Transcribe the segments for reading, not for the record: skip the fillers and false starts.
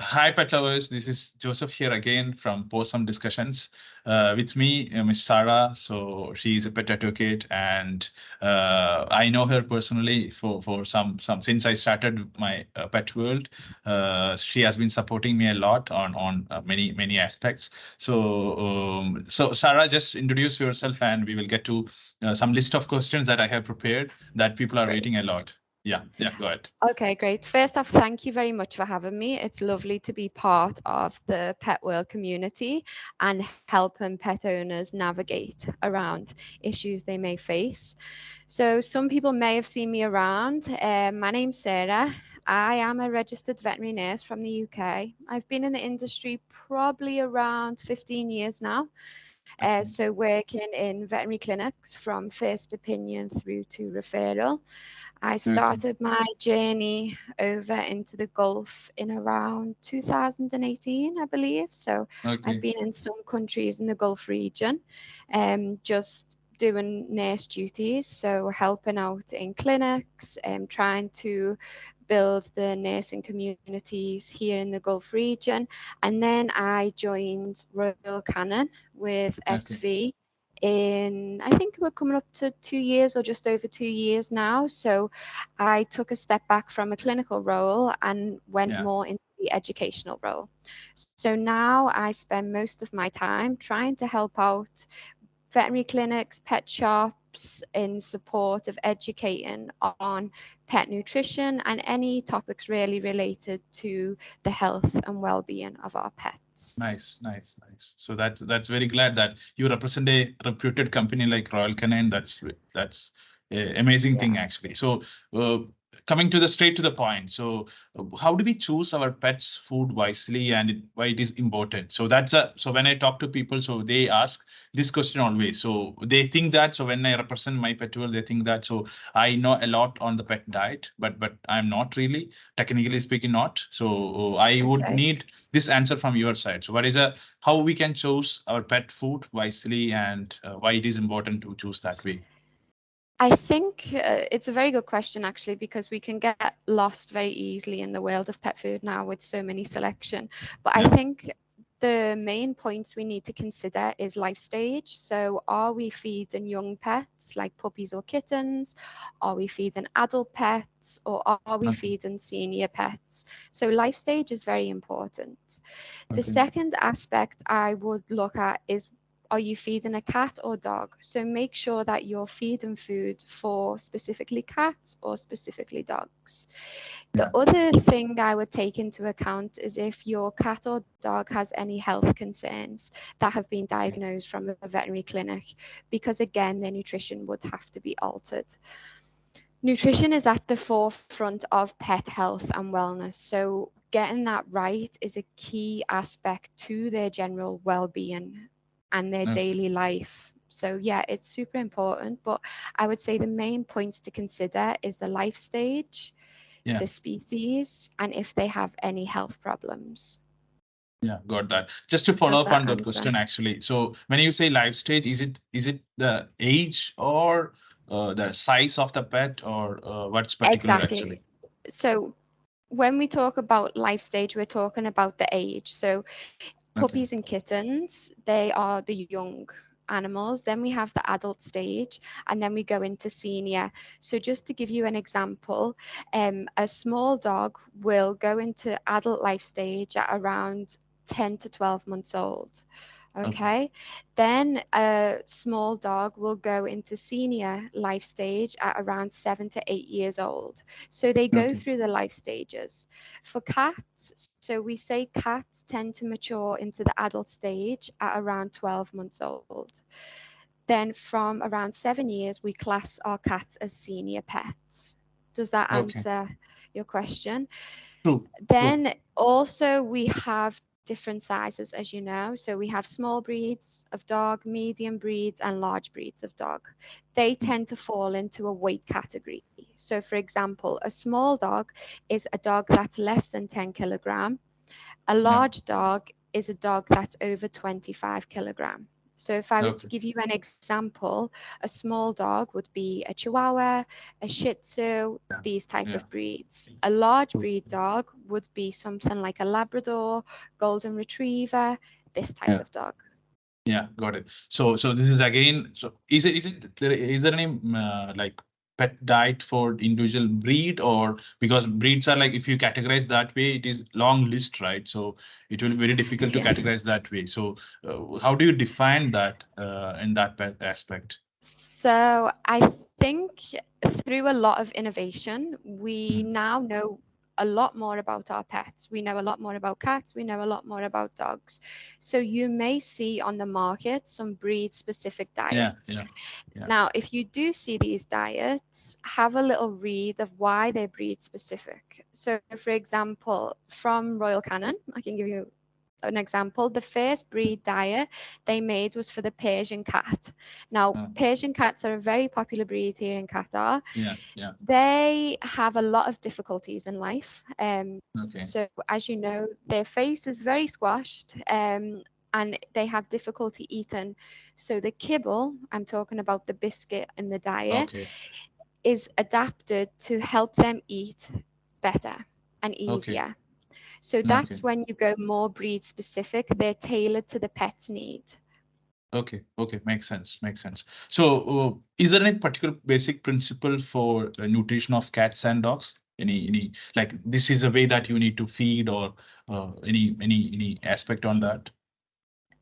Hi, pet lovers. This is Joseph here again from Possum Discussions. With me, Miss Sarah. So she is a pet advocate, and I know her personally for some since I started my pet world. She has been supporting me a lot on many aspects. So Sarah, just introduce yourself, and we will get to some list of questions that I have prepared that people are waiting Great. a lot. Yeah, go ahead. Okay, great. First off, thank you very much for having me. It's lovely to be part of the pet world community and helping pet owners navigate around issues they may face. So, some people may have seen me around. My name's Sarah. I am a registered veterinary nurse from the UK. I've been in the industry probably around 15 years now. Okay. So, working in veterinary clinics from first opinion through to referral. I Okay. started my journey over into the Gulf in around 2018, I believe. So I've Okay. been in some countries in the Gulf region, just doing nurse duties, so helping out in clinics, trying to build the nursing communities here in the Gulf region. And then I joined Royal Canin with Okay. SV in, I think we're coming up to 2 years or just over 2 years now. So I took a step back from a clinical role and went Yeah. more into the educational role. So now I spend most of my time trying to help out veterinary clinics, pet shops in support of educating on pet nutrition and any topics really related to the health and well-being of our pets. Nice. So that's very glad that you represent a reputed company like Royal Canin. That's a amazing Yeah. thing actually. So uh, coming to the straight to the point. So how do we choose our pets' food wisely and why it is important? So so when I talk to people, so they ask this question always. So they think that. So when I represent my pet world, they think that. So I know a lot on the pet diet, but I'm not really technically speaking not. So I would Okay. need this answer from your side. So what is a how we can choose our pet food wisely and why it is important to choose that way? I think it's a very good question, actually, because we can get lost very easily in the world of pet food now with so many selection. But I Yeah. think the main points we need to consider is life stage. So, are we feeding young pets like puppies or kittens? Are we feeding adult pets? Or are we Okay. feeding senior pets? So, life stage is very important. The Okay. second aspect I would look at is, are you feeding a cat or dog? So make sure that you're feeding food for specifically cats or specifically dogs. The Yeah. other thing I would take into account is if your cat or dog has any health concerns that have been Okay. diagnosed from a veterinary clinic, because again, their nutrition would have to be altered. Nutrition is at the forefront of pet health and wellness. So getting that right is a key aspect to their general well-being and their Okay. daily life. So yeah, it's super important, but I would say the main points to consider is the life stage, Yeah. the species, and if they have any health problems. Yeah. Got that. Just to follow Does up that on that answer? question, actually. So when you say life stage, is it the age or the size of the pet or what's particular Exactly. actually? So when we talk about life stage, we're talking about the age. So Okay. puppies and kittens, they are the young animals. Then we have the adult stage, and then we go into senior. So, just to give you an example, a small dog will go into adult life stage at around 10 to 12 months old. Okay. Okay, then a small dog will go into senior life stage at around 7 to 8 years old. So they go Okay. through the life stages. For cats, so we say cats tend to mature into the adult stage at around 12 months old. Then from around 7 years, we class our cats as senior pets. Does that Okay. answer your question? True. True. Then also we have different sizes, as you know. So we have small breeds of dog, medium breeds, and large breeds of dog. They Mm. tend to fall into a weight category. So, for example, a small dog is a dog that's less than 10 kilogram. A Yeah. large dog is a dog that's over 25 kilogram. So if I was to Okay. give you an example, a small dog would be a Chihuahua, a Shih Tzu, Yeah. these type Yeah. of breeds. A large breed Okay. dog would be something like a Labrador, Golden Retriever, this type Yeah. of dog. Yeah, got it. So this is again, so is there any like pet diet for individual breed, or because breeds are like, if you categorize that way, it is long list, right? So it will be very difficult to Yeah. categorize that way. So how do you define that in that pet aspect? So I think through a lot of innovation, we Mm. now know a lot more about our pets. We know a lot more about cats. We know a lot more about dogs. So you may see on the market some breed specific Yeah, diets. yeah, yeah. Now, if you do see these diets, have a little read of why they're breed specific. So, for example, from Royal Canin, I can give you an example. The first breed diet they made was for the Persian cat. Now, Uh, Persian cats are a very popular breed here in Qatar. yeah, yeah. They have a lot of difficulties in life. Okay, So, as you know, their face is very squashed. And they have difficulty eating. So the kibble, I'm talking about the biscuit in the diet, okay, is adapted to help them eat better and okay, easier. So okay. that's when you go more breed specific. They're tailored to the pet's need. Okay, okay, makes sense, makes sense. So, is there any particular basic principle for nutrition of cats and dogs? Any like this is a way that you need to feed, or any aspect on that?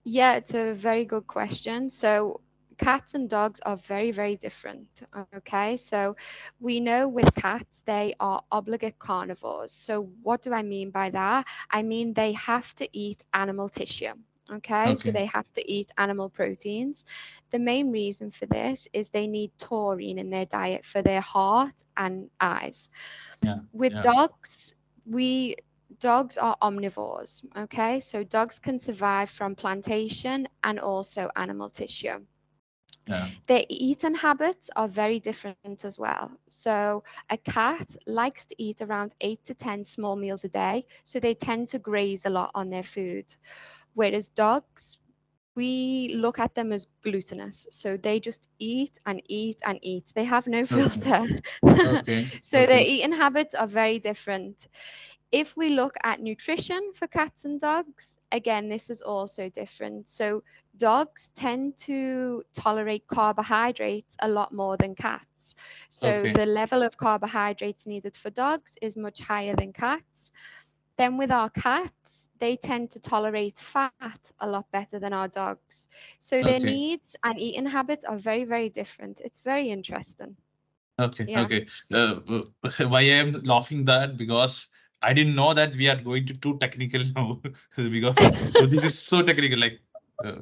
Yeah, it's a very good question. So cats and dogs are very, very different. Okay, so we know with cats they are obligate carnivores. So what do I mean by that? I mean they have to eat animal tissue. Okay, so Okay, they have to eat animal proteins. The main reason for this is they need taurine in their diet for their heart and eyes. yeah, With yeah, dogs, we dogs are omnivores. Okay, so dogs can survive from plantation and also animal tissue. yeah. Their eating habits are very different as well. So a cat likes to eat around 8 to 10 small meals a day, so they tend to graze a lot on their food. Whereas dogs, we look at them as glutinous. So they just eat and eat and eat. They have no Okay, filter. okay, So their okay, eating habits are very different. If we look at nutrition for cats and dogs, again, this is also different. So dogs tend to tolerate carbohydrates a lot more than cats. So okay, the level of carbohydrates needed for dogs is much higher than cats. Then with our cats, they tend to tolerate fat a lot better than our dogs. So their okay. needs and eating habits are very, very different. It's very interesting. Okay, Yeah. okay. Why I am laughing that, because I didn't know that we are going to too technical now. Because so this is so technical, like uh,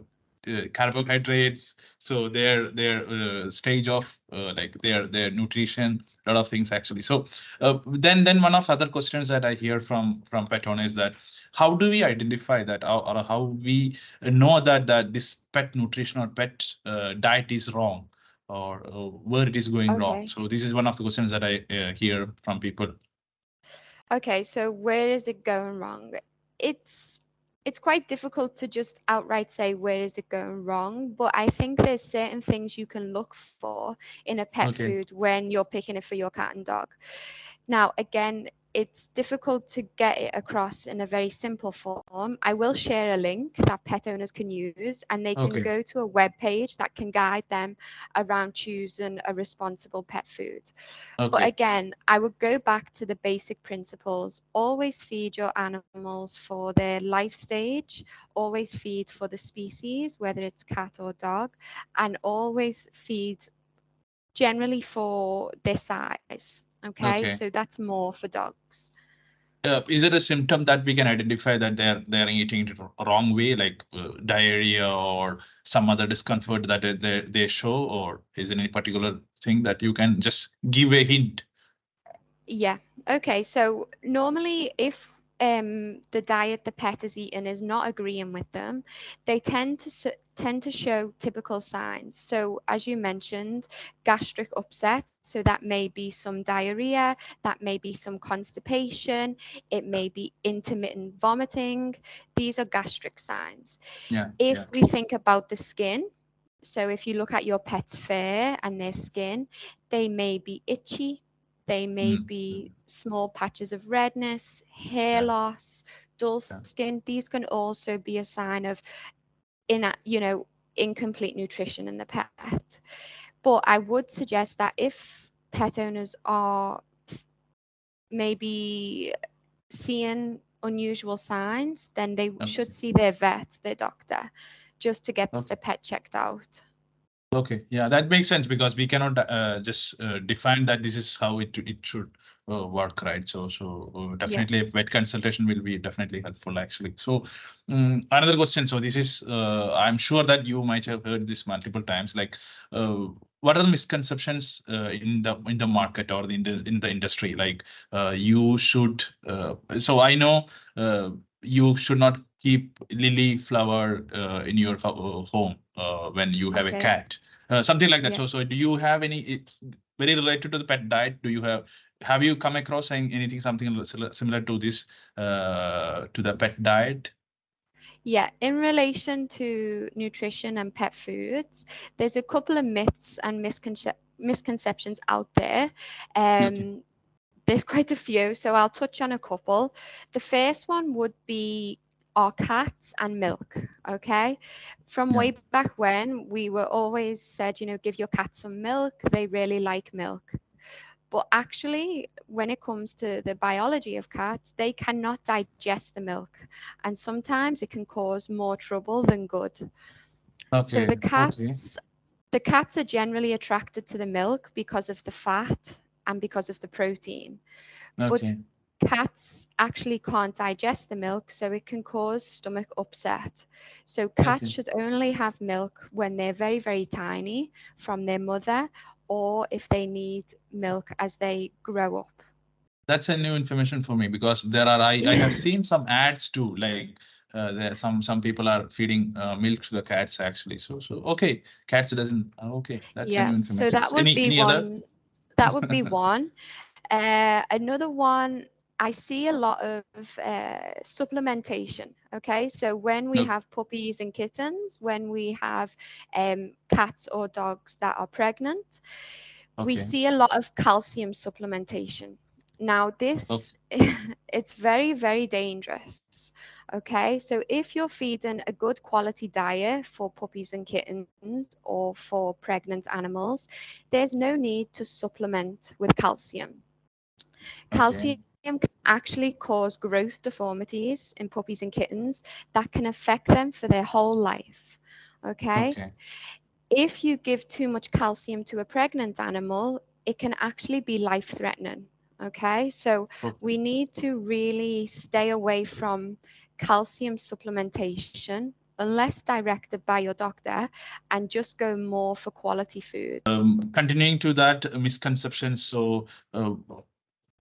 carbohydrates. So their stage of like their nutrition, a lot of things actually. So then one of the other questions that I hear from pet owners is that how do we identify that, or how we know that this pet nutrition or pet diet is wrong, or where it is going wrong? Okay. So this is one of the questions that I hear from people. Okay, so where is it going wrong? It's it's quite difficult to just outright say where is it going wrong, but I think there's certain things you can look for in a pet Okay, food when you're picking it for your cat and dog. Now, again, it's difficult to get it across in a very simple form. I will share a link that pet owners can use, and they can okay, go to a web page that can guide them around choosing a responsible pet food. But okay, again, I would go back to the basic principles. Always feed your animals for their life stage, always feed for the species, whether it's cat or dog, and always feed generally for their size. Okay, so okay. that's more for dogs. Is there a symptom that we can identify that they're eating it wrong way, like diarrhea or some other discomfort that they show, or is there any particular thing that you can just give a hint? Yeah. Okay. So normally, if the diet the pet is eating is not agreeing with them, they tend to tend to show typical signs. So, as you mentioned, gastric upset. So, that may be some diarrhea, that may be some constipation, it may be intermittent vomiting. These are gastric signs. Yeah, If yeah. we think about the skin, so if you look at your pet's fur and their skin, they may be itchy, they may Mm, be mm, small patches of redness, hair yeah, loss, dull yeah. skin. These can also be a sign of incomplete nutrition in the pet. But I would suggest that if pet owners are maybe seeing unusual signs, then they should Okay, see their vet, their doctor, just to get the okay. pet checked out. Okay, yeah, that makes sense because we cannot just define that this is how it should work, right? So Yeah. definitely a vet consultation will be definitely helpful actually. So another question. So this is I'm sure that you might have heard this multiple times. Like, uh, what are the misconceptions in the market or in the industry? Like, you should. So I know you should not keep lily flower in your home when you have a Okay. cat, something like that. Yeah. So do you have any very related to the pet diet? Do you have you come across anything something similar to this to the pet diet? Yeah. In relation to nutrition and pet foods, there's a couple of myths and misconceptions out there. Okay. Um, there's quite a few, so I'll touch on a couple. The first one would be our cats and milk. Okay. From Yeah. way back when, we were always said, give your cat some milk. They really like milk. But actually, when it comes to the biology of cats, they cannot digest the milk. And sometimes it can cause more trouble than good. So Okay. Okay. the cats are generally attracted to the milk because of the fat and because of the protein. But Okay. cats actually can't digest the milk, so it can cause stomach upset. So cats Okay. should only have milk when they're very, very tiny from their mother, or if they need milk as they grow up. That's a new information for me because there are I have Yeah. seen some ads too. Like there some people are feeding milk to the cats actually. So okay, cats doesn't. Okay, that's a Yeah. new So information. that So would be any other? one. That would be one. Another one, I see a lot of supplementation. Okay, so when we No. have puppies and kittens, when we have cats or dogs that are pregnant, we Okay. see a lot of calcium supplementation. Now, Okay. this it's very, very dangerous. Okay, so if you're feeding a good quality diet for puppies and kittens or for pregnant animals, there's no need to supplement with calcium. Okay. Calcium can actually cause growth deformities in puppies and kittens that can affect them for their whole life. Okay. Okay. If you give too much calcium to a pregnant animal, it can actually be life threatening. Okay. So Okay. we need to really stay away from calcium supplementation unless directed by your doctor and just go more for quality food. Continuing to that misconception. So uh,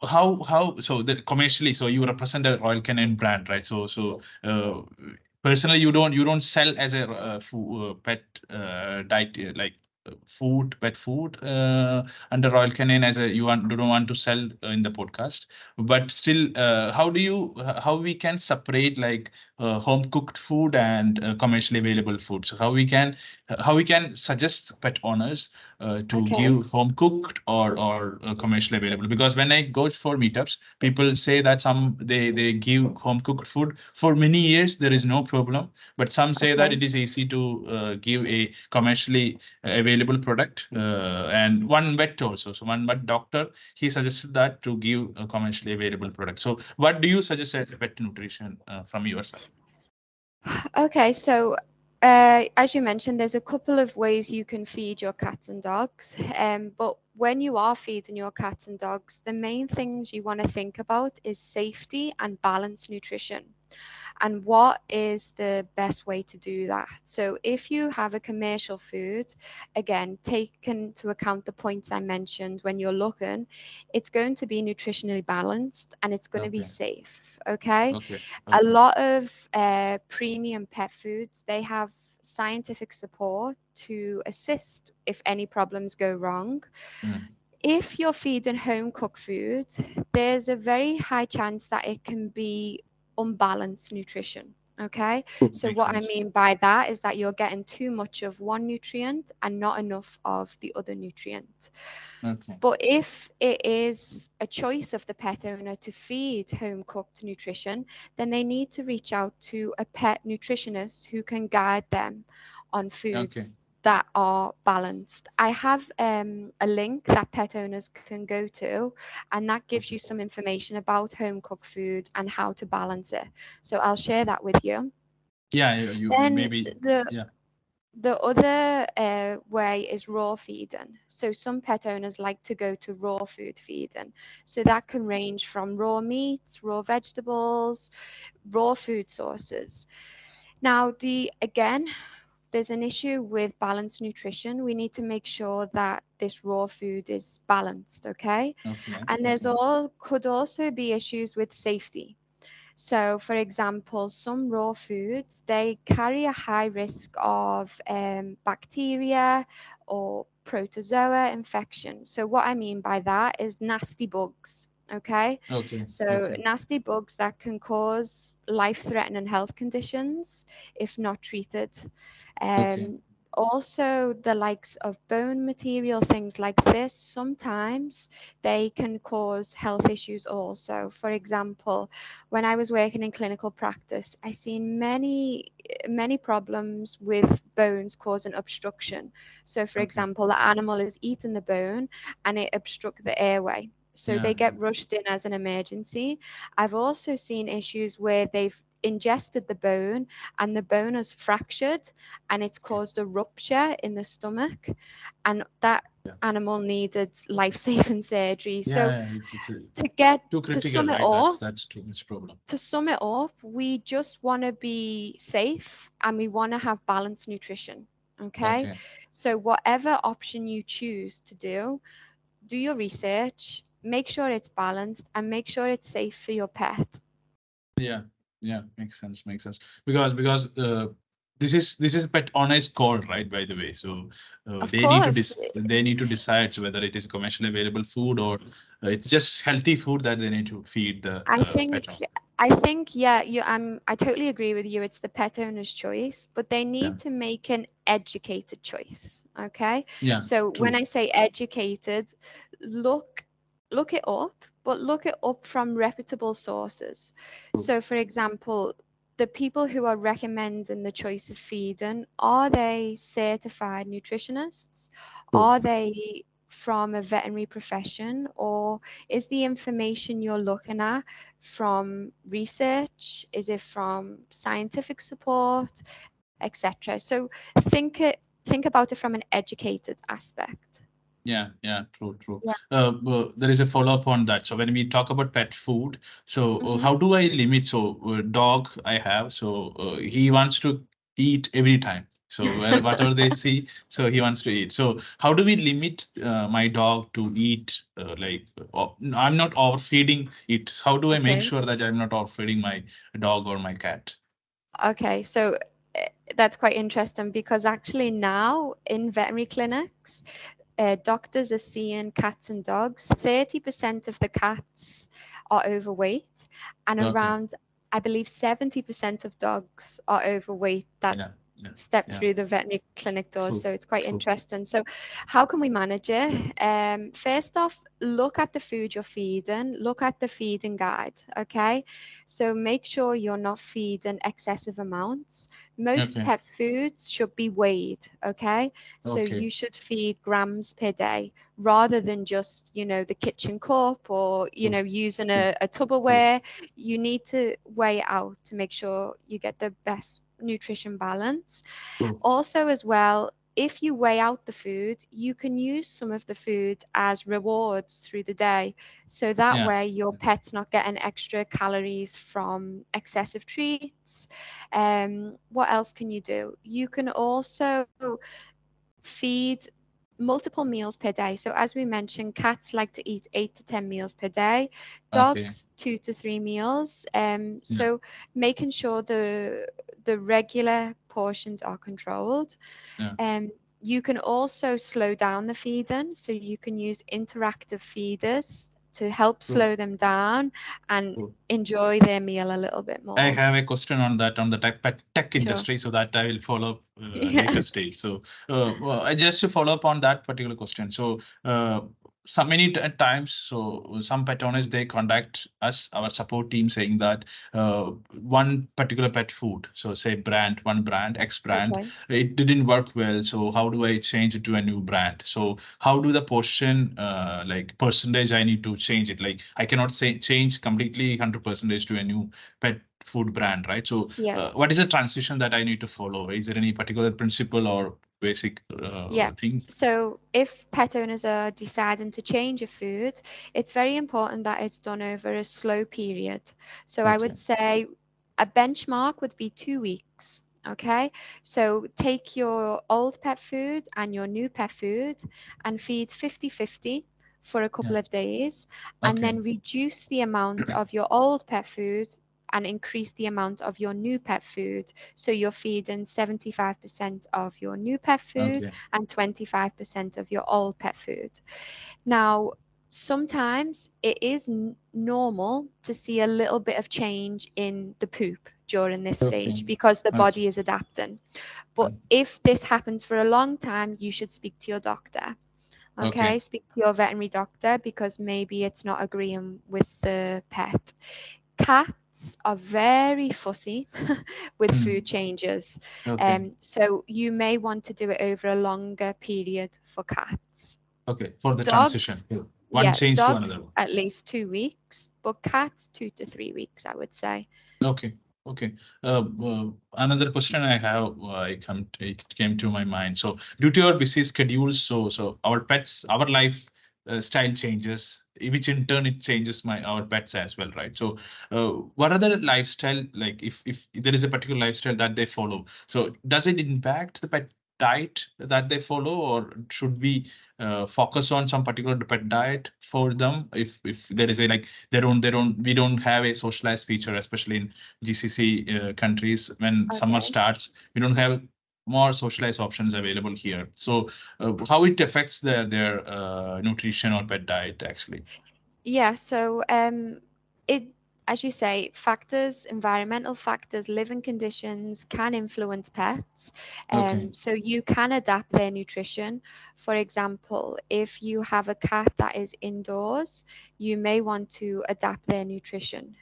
how so the commercially, so you represent a Royal Canin brand, right? So personally you don't sell as a pet diet food, pet food under Royal Canin as a you don't want to sell in the podcast, but still how do you how we can separate like home cooked food and commercially available food? So how we can suggest pet owners to Okay. give home cooked or commercially available, because when I go for meetups people say that they give home cooked food for many years, there is no problem, but some say that Okay. it is easy to give a commercially available product, and one vet also, so one vet doctor, he suggested that to give a commercially available product. So what do you suggest as a pet nutrition from your side? Okay, so as you mentioned, there's a couple of ways you can feed your cats and dogs. But when you are feeding your cats and dogs, the main things you want to think about is safety and balanced nutrition. And what is the best way to do that? So if you have a commercial food, again, take into account the points I mentioned when you're looking, it's going to be nutritionally balanced and it's going to be Okay. safe. Okay. Okay. A Okay. lot of premium pet foods, they have scientific support to assist if any problems go wrong. Mm. If you're feeding home cooked food, there's a very high chance that it can be unbalanced nutrition. Okay, so Makes what I sense. mean by that is that you're getting too much of one nutrient and not enough of the other nutrient. Okay. But if it is a choice of the pet owner to feed home cooked nutrition, then they need to reach out to a pet nutritionist who can guide them on Okay. foods that are balanced. I have a link that pet owners can go to, and that gives you Okay. some information about home cooked food and how to balance it. So I'll share that with you. Yeah, you Then maybe. the Yeah. the other way is raw feeding. So some pet owners like to go to raw food feeding. So that can range from raw meats, raw vegetables, raw food sources. Now, there's an issue with balanced nutrition. We need to make sure that this raw food is balanced, okay? Okay. And there's Okay. all could also be issues with safety. So, for example, some raw foods they carry a high risk of bacteria or protozoa infection. So, what I mean by that is nasty bugs. Okay, Okay. so Okay. nasty bugs that can cause life-threatening health conditions if not treated. Okay. Um, Also, the likes of bone material, things like this, sometimes they can cause health issues also. For example, when I was working in clinical practice, I seen many problems with bones causing obstruction. So, for Okay. example, the animal is eating the bone and it obstruct the airway. So Yeah. they Yeah. get rushed in as an emergency. I've also seen issues where they've ingested the bone and the bone has fractured and it's Okay. caused a rupture in the stomach, and that Yeah. animal needed life-saving surgery. So Yeah. It's to get too to critical, sum it right? all, That's too much problem. we just want to be safe and we want to have balanced nutrition. Okay. Okay. So, whatever option you choose to do your research, make sure it's balanced, and make sure it's safe for your pet. Yeah. Yeah. Makes sense. Makes sense. Because this is a pet owner's call, right? By the way, so Of course, they need to decide whether it is commercially available food or it's just healthy food that they need to feed the I pet think owner. yeah, I totally agree with you. It's the pet owner's choice, but they Yeah. need to make an educated choice. Okay. Yeah. So when True. I say educated, look look it up, but look it up from reputable sources. True. So for example, the people who are recommending the choice of feeding, are they certified nutritionists? True. Are they from a veterinary profession, or is the information you're looking at from research? Is it from scientific support, etc.? So think about it from an educated aspect. Yeah, yeah, true, true. Yeah. Well, there is a follow-up on that. So when we talk about pet food, so Hmm. how do I limit? So dog I have, so he wants to eat every time. So whatever they see, so he wants to eat. So how do we limit my dog to eat? I'm not overfeeding it. How do I make Okay. sure that I'm not overfeeding my dog or my cat? Okay. So that's quite interesting because actually now in veterinary clinics, doctors are seeing cats and dogs. 30% of the cats are overweight, and Okay. around, I believe, 70% of dogs are overweight that Yeah, yeah, step yeah. through the veterinary clinic doors. True, So it's quite true. interesting. So, how can we manage it? First off, look at the food you're feeding, look at the feeding guide. Okay. So, make sure you're not feeding excessive amounts. Most Okay, pet foods should be weighed. Okay. So, okay. you should feed grams per day rather than just, the kitchen cup or, True, using true, a true, Tupperware. You need to weigh it out to make sure you get the best nutrition balance. true. Also, as well, if you weigh out the food, you can use some of the food as rewards through the day. So that Yeah. way, your pet's not getting extra calories from excessive treats. What else can you do? You can also feed multiple meals per day. So, as we mentioned, cats like to eat 8 to 10 meals per day, Okay. dogs 2 to 3 meals. Yeah. So, making sure the regular portions are controlled. Yeah. You can also slow down the feeding, so you can use interactive feeders to help True. slow them down and True. enjoy their meal a little bit I more. have a question on that on the tech Sure. industry, so that I will follow up Yeah. later stage. So, well, just to follow up on that particular question. So, so many times, so some pet owners they contact us, our support team, saying that one particular pet food, so say brand, one brand, X brand, Okay. it didn't work well. So how do I change it to a new brand? So how do the portion, like percentage, I need to change it? Like I cannot say change completely 100% to a new pet food brand, right? So, Yeah. what is the transition that I need to follow? Is there any particular principle or basic Yeah. thing? So if pet owners are deciding to change a food, it's very important that it's done over a slow period. So I Okay. would say a benchmark would be 2 weeks. Okay. So take your old pet food and your new pet food and feed 50-50 for a Yeah. couple of days, and Okay. then reduce the amount of your old pet food and increase the amount of your new pet food. So you're feeding 75% of your new pet food Okay. and 25% of your old pet food. Now, sometimes it is normal to see a little bit of change in the poop during this Okay. stage because the Okay. body is adapting. But Okay. if this happens for a long time, you should speak to your doctor. Okay. Okay, speak to your veterinary doctor because maybe it's not agreeing with the pet. Cats are very fussy with Hmm. food changes. Okay. So you may want to do it over a longer period for cats. Okay. For the transition, Dogs, one yeah, change to dogs another one. at least 2 weeks, but cats 2 to 3 weeks, I would say. Okay. Okay. Another question I have, it came to my mind. So, due to our busy schedules, so our pets, our life style changes, which in turn it changes our pets as well, right? So, what are the lifestyle like? If there is a particular lifestyle that they follow, so does it impact the pet diet that they follow, or should we focus on some particular pet diet for them? If there is a like they don't we don't have a socialized feature, especially in GCC countries. When summer Okay. starts, we don't have more socialized options available here. So how it affects their nutrition or pet diet actually? Yeah, so it, as you say, factors, environmental factors, living conditions can influence pets. Okay. So you can adapt their nutrition. For example, if you have a cat that is indoors, you may want to adapt their nutrition.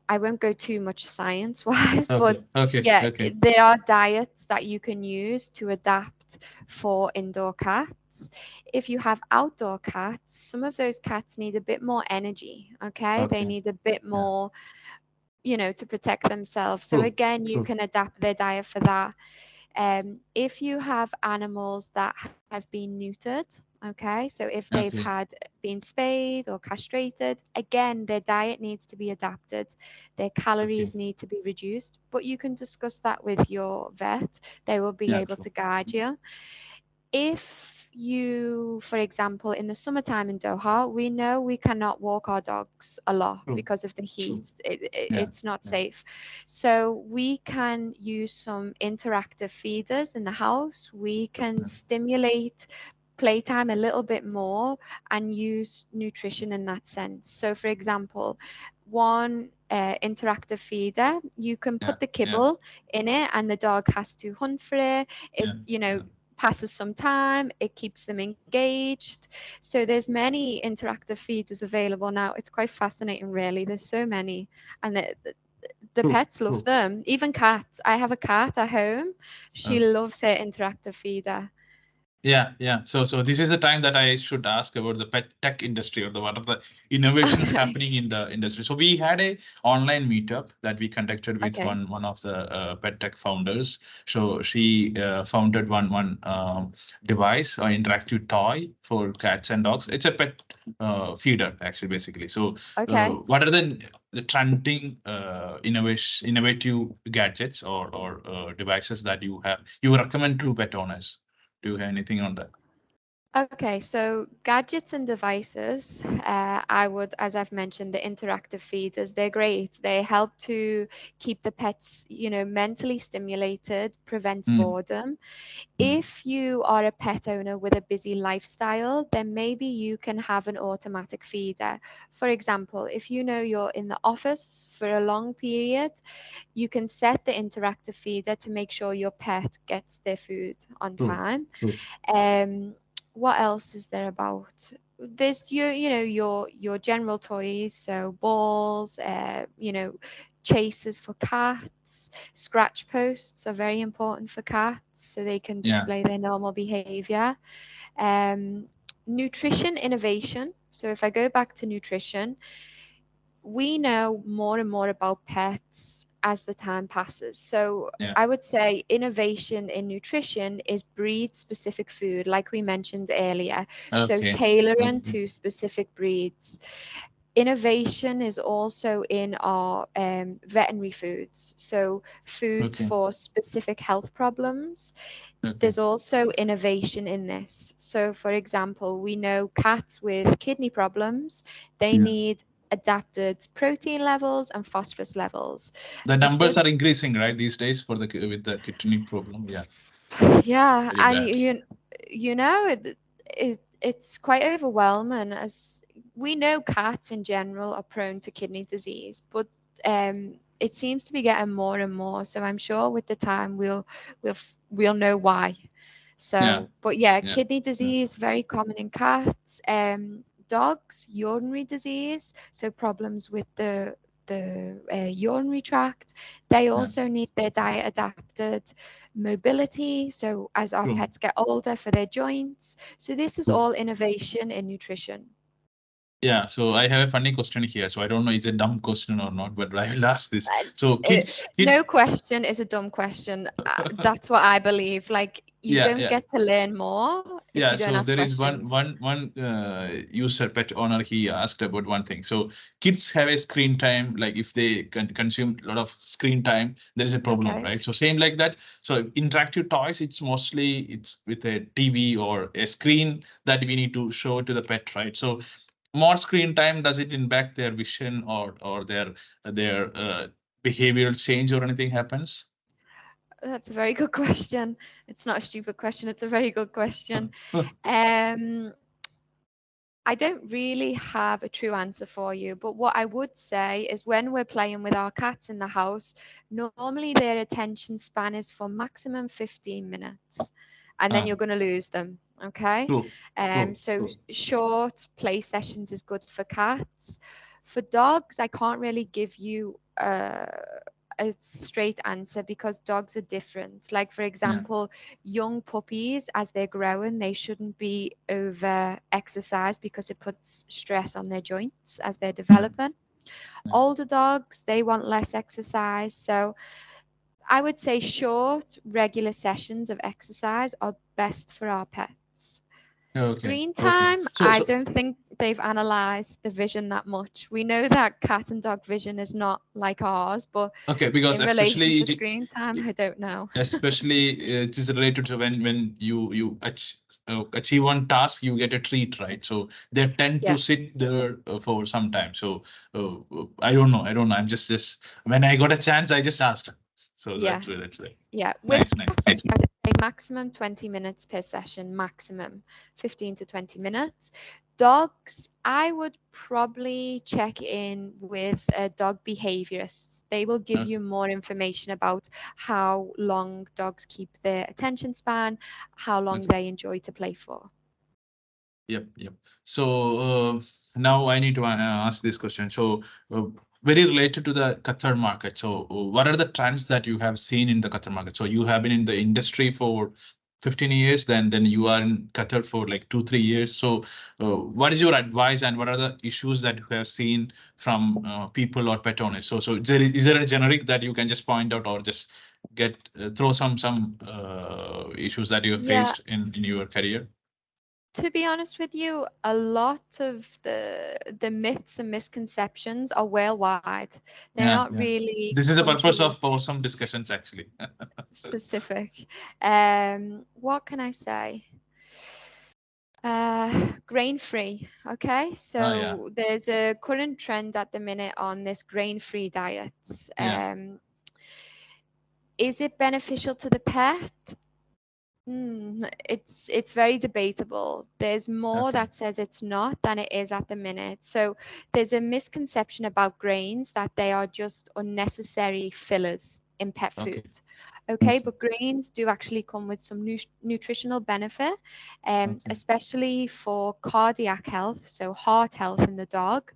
I won't go too much science wise, but Okay. Okay. yeah, Okay. there are diets that you can use to adapt for indoor cats. If you have outdoor cats, some of those cats need a bit more energy, okay? They Okay. need a bit Yeah. more, to protect themselves. So True. again, you True. can adapt their diet for that. If you have animals that have been neutered, okay, so if they've Okay. had been spayed or castrated, again, their diet needs to be adapted. Their Okay. calories need to be reduced, but you can discuss that with your vet. They will be Yeah. able True. to guide you. If you, for example, in the summertime in Doha, we know we cannot walk our dogs a lot True. because of the True. heat. Yeah. It's not Yeah. safe. So we can use some interactive feeders in the house. We can Yeah. stimulate playtime a little bit more and use nutrition in that sense. So, for example, one interactive feeder, you can Yeah. put the Yeah. kibble in it and the dog has to hunt for it. Yeah. It passes some time, it keeps them engaged. So there's many interactive feeders available now. It's quite fascinating, really. There's so many, and the True. pets love True. them. Even cats. I have a cat at home. She Okay. loves her interactive feeder. Yeah, yeah. So this is the time that I should ask about the pet tech industry, or the what are the innovations Okay. happening in the industry. So we had a online meetup that we conducted with Okay. one of the pet tech founders. So she founded one device or interactive toy for cats and dogs. It's a pet feeder actually, basically. So Okay. what are the trending innovative gadgets or devices that you recommend to pet owners? Do you have anything on that? Okay, so gadgets and devices, I would, as I've mentioned, the interactive feeders, they're great. They help to keep the pets, mentally stimulated, prevents Mm, boredom. mm, If you are a pet owner with a busy lifestyle, then maybe you can have an automatic feeder. For example, if you know you're in the office for a long period, you can set the interactive feeder to make sure your pet gets their food on true, time. true. um what else is there about? There's your general toys, so balls, chasers for cats. Scratch posts are very important for cats so they can Yeah, display their normal behavior. um Nutrition innovation. So if I go back to nutrition, we know more and more about pets as the time passes. So yeah. I would say innovation in nutrition is breed specific food, like we mentioned earlier. So Okay, tailoring okay, to specific breeds. Innovation is also in our veterinary foods. So foods okay, for specific health problems. okay. There's also innovation in this. So, for example, we know cats with kidney problems, they Yeah. need adapted protein levels and phosphorus levels. The The numbers good, are increasing, right, these days for the with the kidney problem. Yeah, yeah, very and bad. it's quite overwhelming, as we know cats in general are prone to kidney disease, but it seems to be getting more and more. So I'm sure with the time we'll know why. Yeah, So, but yeah, yeah, kidney yeah, disease, very common in cats. Dogs, urinary disease, so problems with the urinary tract. They yeah. also need their diet adapted. Mobility, so as our True, pets get older, for their joints. So this is true. all innovation in nutrition. Yeah, so I have a funny question here. So I don't know it's a dumb question or not, but I will ask this. Uh, So kid, no question is a dumb question. That's what I believe. Like, you yeah, don't yeah. get to learn more if you Yeah, don't so ask there is questions. one user pet owner. He asked about one thing. So kids have a screen time. Like if they consume a lot of screen time, there is a problem, Okay. right? So same like that. So interactive toys, it's with a TV or a screen that we need to show to the pet, right? So more screen time, does it impact their vision or their behavioral change or anything happens? That's a very good question. It's not a stupid question. It's a very good question. Um, I don't really have a true answer for you, but what I would say is when we're playing with our cats in the house, normally their attention span is for maximum 15 minutes, and then Ah, you're going to lose them. Okay. true, true, So true. short play sessions is good for cats. For dogs, I can't really give you a straight answer because dogs are different. Like, for Yeah, example, young puppies, as they're growing, they shouldn't be over exercised because it puts stress on their joints as they're yeah, developing. yeah. Older dogs, they want less exercise. So I would say short, regular sessions of exercise are best for our pets. Okay, Screen okay. time, So I so don't think they've analyzed the vision that much. We know that cat and dog vision is not like ours, but okay, because in relation especially to screen time, I don't know. especially it is related to when you achieve one task, you get a treat, right? So they tend to Yeah, sit there for some time. So I don't know. I'm just when I got a chance, I just asked. So yeah, that's right. yeah. With Nice, nice. cats, I would say maximum 20 minutes per session, maximum 15 to 20 minutes. Dogs, I would probably check in with dog behaviorists. They will give Okay, you more information about how long dogs keep their attention span, how long okay. they enjoy to play for. Yep, yep. So now I need to ask this question. So very related to the Qatar market. So what are the trends that you have seen in the Qatar market? So you have been in the industry for 15 years, then you are in Qatar for like 2, 3 years. So what is your advice and what are the issues that you have seen from people or pet owners? So is there a generic that you can just point out or just get throw some issues that you have Yeah, faced in your career? to be honest with you, a lot of the myths and misconceptions are worldwide. They're Yeah, not yeah. really This is the purpose country of some discussions actually. So, specific. What can I say? Grain free. Okay, Oh, yeah. so there's a current trend at the minute on this grain free diets. Yeah. Is it beneficial to the pet? It's very debatable. There's more Okay. that says it's not than it is at the minute. So there's a misconception about grains that they are just unnecessary fillers in pet food. Okay. Okay, Okay. but grains do actually come with some nutritional benefit, Okay. especially for cardiac health, so heart health in the dog.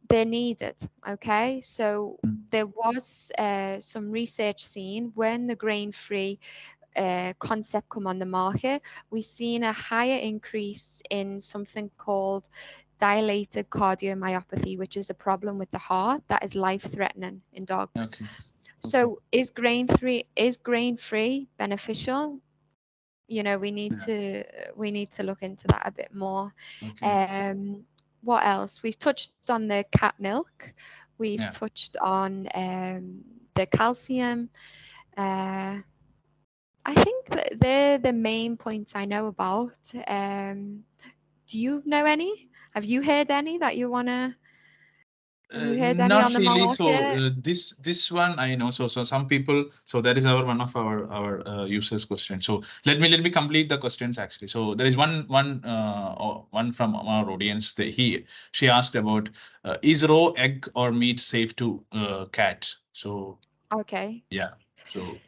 They're needed. Okay, so Mm. there was some research seen when the grain-free concept come on the market. We've seen a higher increase in something called dilated cardiomyopathy, which is a problem with the heart that is life-threatening in dogs. Okay. Okay. So is grain free beneficial? Yeah. We need to look into that a bit more. Okay. Um, what else? We've touched on the cat milk. We've Yeah. touched on the calcium. Uh, I think that they're the main points I know about. Do you know any? Have you heard any that you wanna? Have you heard any on Not the really. So market? this one I know. So some people. So that is our one of our users question. So let me complete the questions actually. So there is one from our audience. She asked about is raw egg or meat safe to cat? So Okay. yeah. So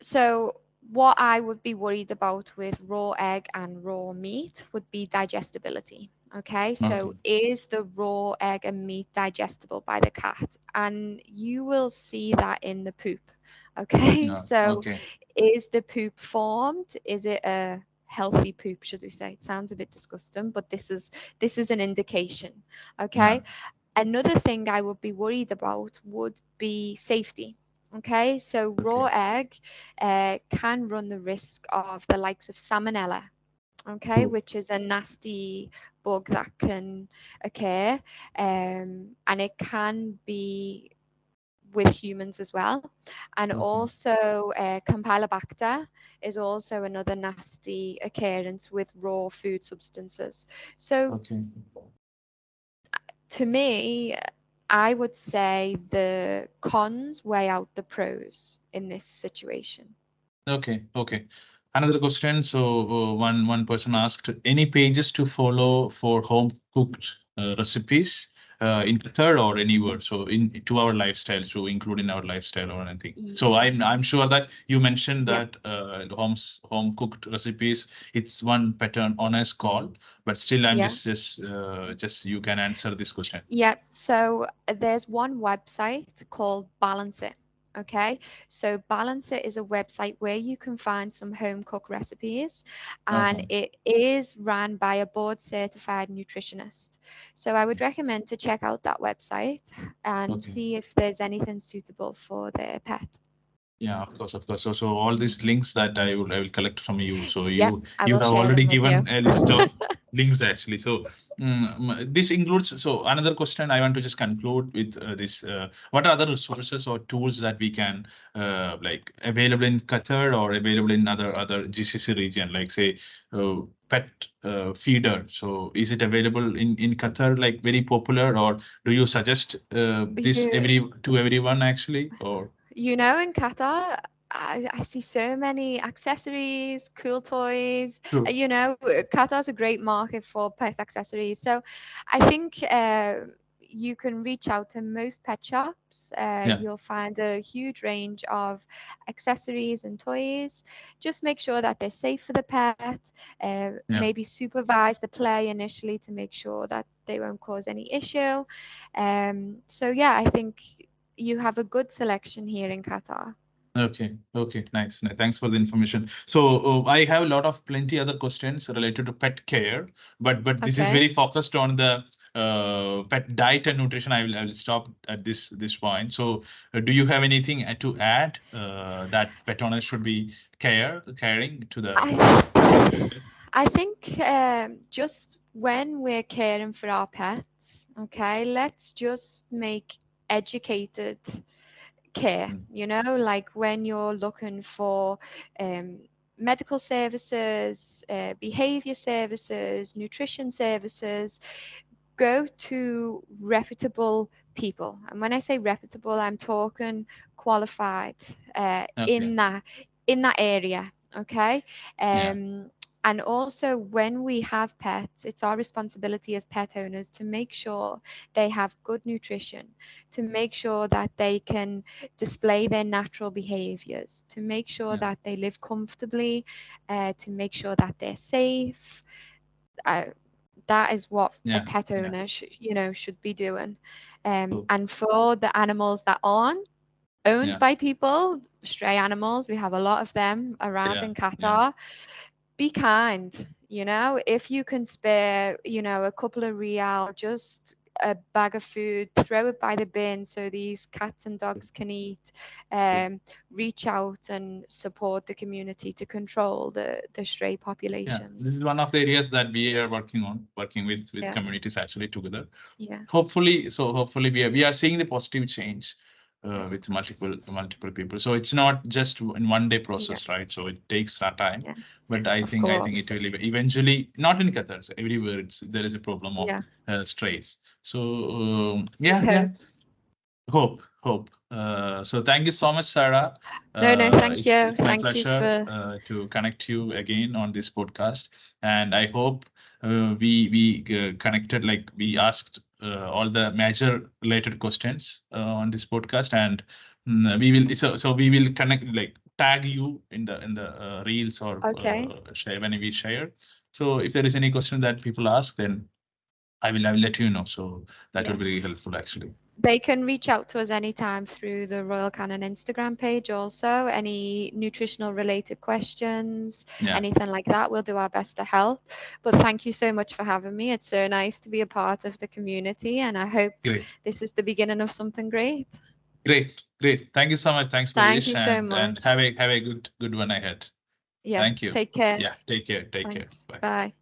So, what I would be worried about with raw egg and raw meat would be digestibility. Okay, so okay. is the raw egg and meat digestible by the cat? And you will see that in the poop. Okay, No. so Okay. is the poop formed? Is it a healthy poop, should we say? It sounds a bit disgusting, but this is an indication. Yeah. Okay, another thing I would be worried about would be safety. Okay, so raw Okay. egg can run the risk of the likes of salmonella, okay, Oh, which is a nasty bug that can occur, and it can be with humans as well. And okay. also, Campylobacter is also another nasty occurrence with raw food substances. So Okay. to me, I would say the cons weigh out the pros in this situation. Okay, okay. Another question. So one person asked, any pages to follow for home cooked recipes in Qatar or anywhere? So in to our lifestyle, so include in our lifestyle or anything. So Ye- I'm sure that you mentioned Yeah, that home cooked recipes. It's one pattern on a call, but still I'm yeah. just you can answer this question. Yeah, so there's one website called Balance It. Okay, so Balance It is a website where you can find some home cook recipes, and Okay, it is run by a board certified nutritionist. So I would recommend to check out that website and okay. see if there's anything suitable for their pet. Yeah, of course, of course. So all these links that I will collect from you. So Yep, I you will have share already them with you. given a list of links actually. So this includes. So another question I want to just conclude with this. What are other resources or tools that we can like available in Qatar or available in other GCC region, like say pet feeder. So is it available in Qatar, like very popular, or do you suggest this You to everyone actually, or? in Qatar, I see so many accessories, cool toys. True. Qatar's a great market for pet accessories. So I think you can reach out to most pet shops. Yeah, You'll find a huge range of accessories and toys. Just make sure that they're safe for the pet. yeah. Maybe supervise the play initially to make sure that they won't cause any issue. So yeah, I think you have a good selection here in Qatar. Okay, okay, nice. Thanks for the information. So I have a lot of plenty other questions related to pet care, but this is very Okay. focused on the pet diet and nutrition. I will stop at this point. So do you have anything to add that pet owners should be caring to the I I think just when we're caring for our pets, okay, let's just make educated care, Mm, like when you're looking for um, medical services, behavior services, nutrition services, go to reputable people. And when I say reputable, I'm talking qualified Okay. in that area. Okay. Yeah. And also, when we have pets, it's our responsibility as pet owners to make sure they have good nutrition, to make sure that they can display their natural behaviors, to make sure Yeah. that they live comfortably, to make sure that they're safe. Uh, that is what a Yeah. pet Yeah. owner should be doing. Cool. And for the animals that aren't owned Yeah. by people, stray animals, we have a lot of them around Yeah. in Yeah. Qatar. Be kind. If you can spare a couple of real, just a bag of food, throw it by the bin so these cats and dogs can eat. Cool. Reach out and support the community to control the stray Yeah. This is populations. one of the areas that we are working on, working with Yeah, communities actually together. yeah. Hopefully we are seeing the positive change Fingers with multiple crossed. multiple people. So it's not just in one day Yeah, process, right? So it takes that time, yeah. but I Of think course. it will eventually, not in Qatar, so everywhere there is a problem of Yeah. strays. So We yeah, yeah. hope. Hope. So thank you so much, Sarah. No, thank you. It's my Thank you pleasure for. to connect you again on this podcast, and I hope we connected, like we asked all the major related questions on this podcast, and we will so we will connect, like tag you in the reels or Okay. share when we share. So if there is any question that people ask, then I will let you know. So that will Yeah. be really helpful actually. They can reach out to us anytime through the Royal Canin Instagram page also. Any nutritional related questions, Yeah. anything like that, we'll do our best to help. But thank you so much for having me. It's so nice to be a part of the community, and I hope Great. this is the beginning of something great. Great. Thank you so much. Thanks, Thank you Pradesh, so and much. have a good one ahead. Yeah, Thank you. take care. Yeah, take care. Take care. Thanks. Bye. Bye.